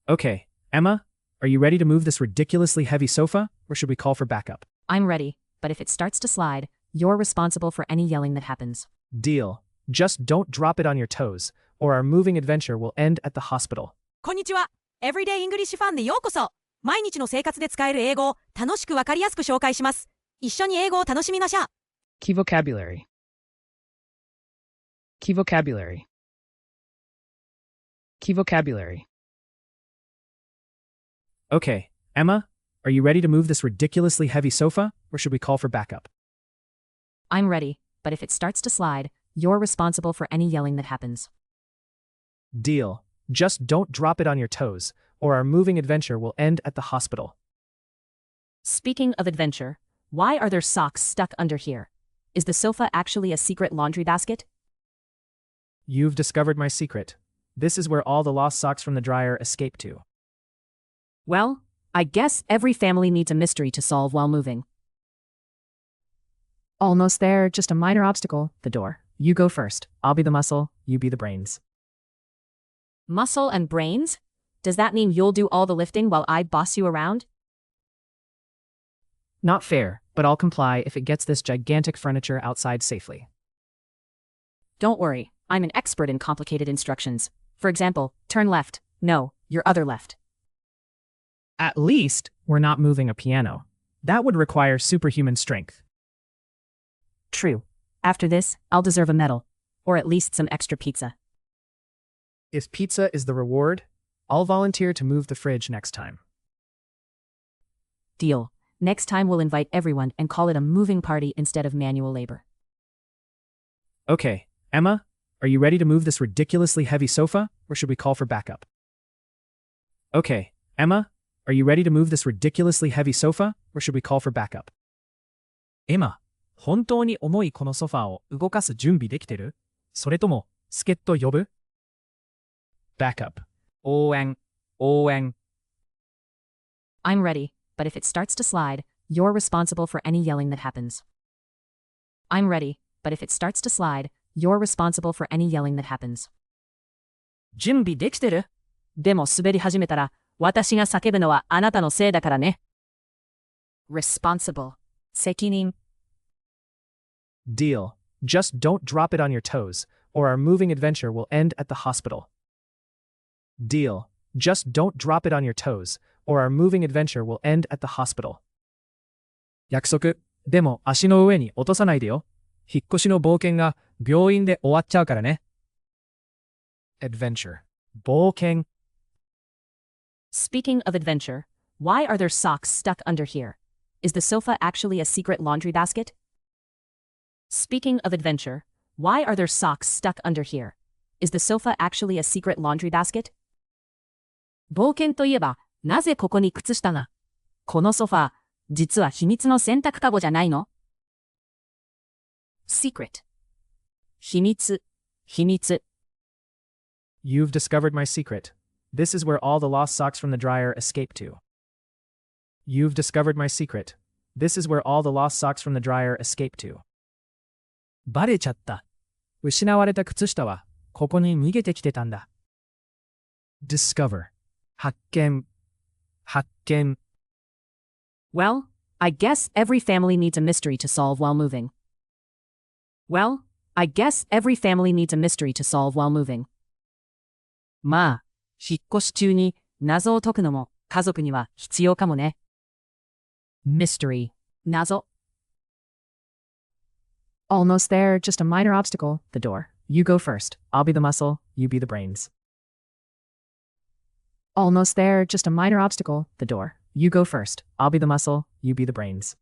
Okay, Emma, are you ready to move this ridiculously heavy sofa, or should we call for backup? I'm ready, but if it starts to slide, you're responsible for any yelling that happens. Deal. Just don't drop it on your toes, or our moving adventure will end at the hospital. こんにちは。Everyday English ファンでようこそ。毎日の生活で使える英語を楽しくわかりやすく紹介します。一緒に英語を楽しみましょう。Key vocabulary. Key vocabulary. Key vocabulary. Okay, Emma, are you ready to move this ridiculously heavy sofa, or should we call for backup? I'm ready, but if it starts to slide, you're responsible for any yelling that happens. Deal. Just don't drop it on your toes, or our moving adventure will end at the hospital. Speaking of adventure, why are there socks stuck under here? Is the sofa actually a secret laundry basket? You've discovered my secret. This is where all the lost socks from the dryer escape to. Well, I guess every family needs a mystery to solve while moving. Almost there, just a minor obstacle, the door. You go first. I'll be the muscle, you be the brains. Muscle and brains? Does that mean you'll do all the lifting while I boss you around? Not fair, but I'll comply if it gets this gigantic furniture outside safely. Don't worry, I'm an expert in complicated instructions. For example, turn left. No, your other left. At least, we're not moving a piano. That would require superhuman strength. True. After this, I'll deserve a medal. Or at least some extra pizza. If pizza is the reward, I'll volunteer to move the fridge next time. Deal. Next time we'll invite everyone and call it a moving party instead of manual labor. Okay, Emma, are you ready to move this ridiculously heavy sofa, or should we call for backup? Okay, Emma, are you ready to move this ridiculously heavy sofa, or should we call for backup? エマ、本当に重いこのソファーを動かす準備できてる？それとも、助っ人呼ぶ？ Backup. 応援、応援。I'm ready, but if it starts to slide, you're responsible for any yelling that happens. I'm ready, but if it starts to slide, you're responsible for any yelling that happens. 準備できてる？でも滑り始めたら、私が叫ぶのはあなたのせいだからね。Responsible. 責任。Deal. Just don't drop it on your toes, or our moving adventure will end at the hospital. Deal. Just don't drop it on your toes, or our moving adventure will end at the hospital. 約束。でも足の上に落とさないでよ。引っ越しの冒険が病院で終わっちゃうからね。Adventure. 冒険。Speaking of adventure, why are there socks stuck under here? Is the sofa actually a secret laundry basket? Speaking of adventure, why are there socks stuck under here? Is the sofa actually a secret laundry basket? 冒険といえば、なぜここに靴下が？このソファー、実は秘密の洗濯かごじゃないの？ Secret. 秘密、秘密。You've discovered my secret. This is where all the lost socks from the dryer escape to. You've discovered my secret. This is where all the lost socks from the dryer escape to. バレちゃった。失われた靴下は、ここに逃げてきてたんだ。Discover. 発見。発見。Well, I guess every family needs a mystery to solve while moving. Well, I guess every family needs a mystery to solve while moving. まあ、引っ越し中に謎を解くのも家族には必要かもね。Mystery. 謎。Almost there, just a minor obstacle, the door. You go first. I'll be the muscle, you be the brains. Almost there, just a minor obstacle, the door. You go first. I'll be the muscle, you be the brains.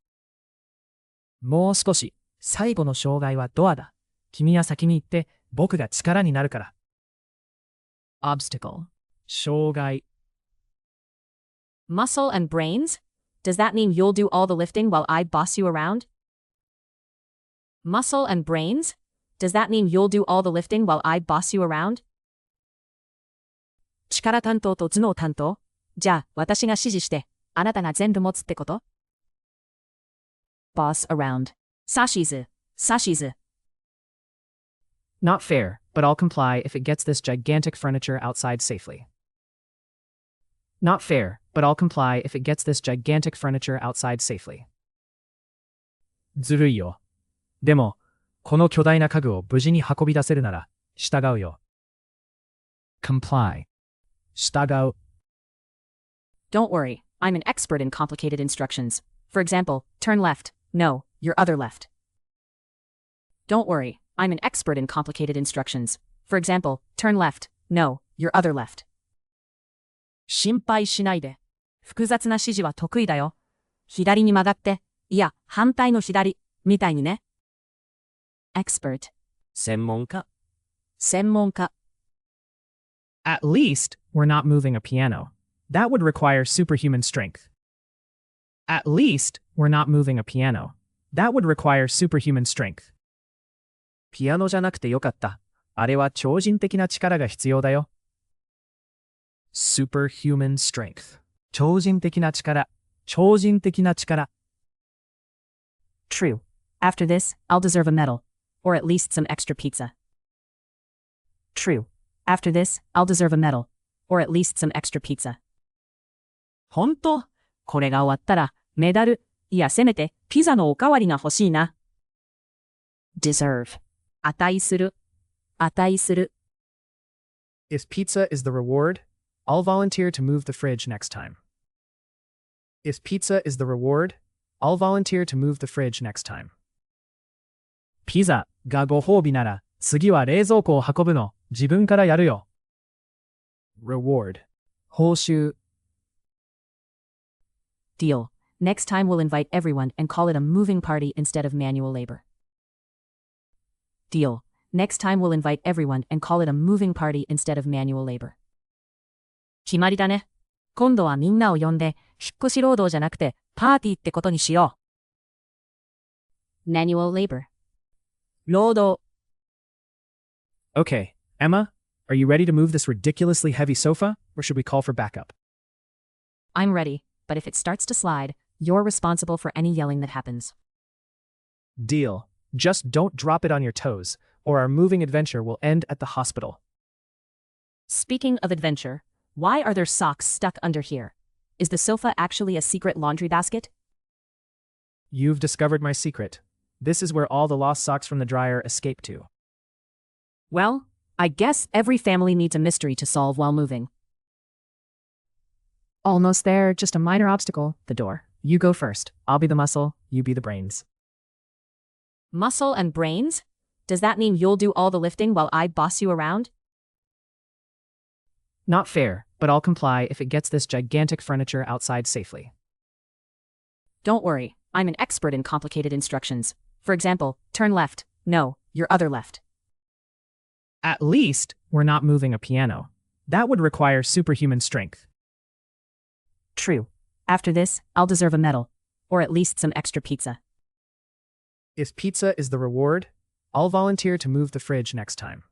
もう少し、最後の障害はドアだ。君は先に行って、僕が力になるから。Obstacle. 障害。Muscle and brains? Does that mean you'll do all the lifting while I boss you around? Muscle and brains? Does that mean you'll do all the lifting while I boss you around? 力担当と頭脳担当？じゃあ、私が指示して、あなたが全部持つってこと？ Boss around. 指図、指図。Not fair, but I'll comply if it gets this gigantic furniture outside safely. Not fair, but I'll comply if it gets this gigantic furniture outside safely. ずるいよ。でも、この巨大な家具を無事に運び出せるなら、従うよ。comply. 従う。Don't worry, I'm an expert in complicated instructions. For example, turn left, no, your other left. Don't worry, I'm an expert in complicated instructions. For example, turn left, no, your other left. 心配しないで。複雑な指示は得意だよ。左に曲がって、いや、反対の左、みたいにね。expert 専門家。専門家。At least, we're not moving a piano. That would require superhuman strength. At least, we're not moving a piano. That would require superhuman strength. ピアノじゃなくてよかった。あれは超人的な力が必要だよ。superhuman strength. 超人的な力。超人的な力。True. After this, I'll deserve a medal. Or at least some extra pizza. True. After this, I'll deserve a medal. Or at least some extra pizza. 本当？これが終わったら、メダル、いやせめて、ピザのおかわりが欲しいな。deserve. 値する。値する。If pizza is the reward, I'll volunteer to move the fridge next time. If pizza is the reward, I'll volunteer to move the fridge next time. ピザがご褒美なら、次は冷蔵庫を運ぶの、自分からやるよ。reward. 報酬。Deal. Next time we'll invite everyone and call it a moving party instead of manual labor. Deal. Next time we'll invite everyone and call it a moving party instead of manual labor. 決まりだね。今度はみんなを呼んで、引っ越し労働じゃなくて、パーティーってことにしよう。manual labor. 労働。Okay, Emma, are you ready to move this ridiculously heavy sofa, or should we call for backup? I'm ready, but if it starts to slide, you're responsible for any yelling that happens. Deal. Just don't drop it on your toes, or our moving adventure will end at the hospital. Speaking of adventure, why are there socks stuck under here? Is the sofa actually a secret laundry basket? You've discovered my secret. This is where all the lost socks from the dryer escape to. Well, I guess every family needs a mystery to solve while moving. Almost there, just a minor obstacle, the door. You go first. I'll be the muscle, you be the brains. Muscle and brains? Does that mean you'll do all the lifting while I boss you around? Not fair, but I'll comply if it gets this gigantic furniture outside safely. Don't worry, I'm an expert in complicated instructions. For example, turn left, no, your other left. At least, we're not moving a piano. That would require superhuman strength. True. After this, I'll deserve a medal. Or at least some extra pizza. If pizza is the reward, I'll volunteer to move the fridge next time.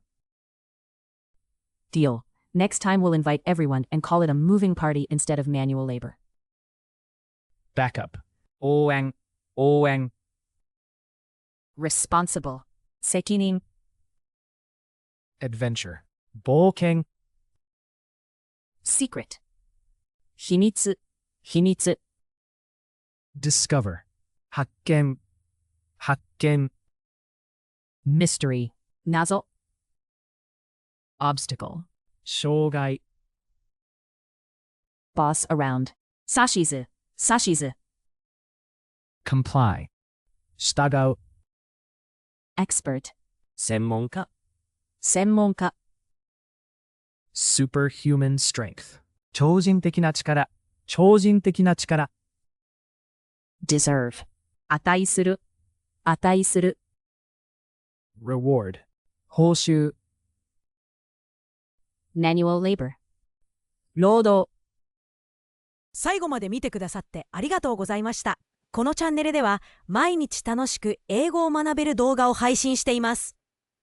Deal. Next time we'll invite everyone and call it a moving party instead of manual labor. Backup. 応援。応援。Responsible. 責任。Adventure. 冒険。Secret. 秘密。秘密。Discover. 発見。発見。Mystery. 謎。Obstacle. 障害。Boss around. 指図。指図。Comply. 従う。Expert. 専門家。専門家。Superhuman strength. 超人的な力。超人的な力。Deserve. 値する。値する。Reward. 報酬。Manual labor. 労働。最後まで見てくださってありがとうございました。このチャンネルでは毎日楽しく英語を学べる動画を配信しています。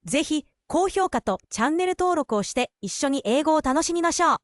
ぜひ高評価とチャンネル登録をして一緒に英語を楽しみましょう。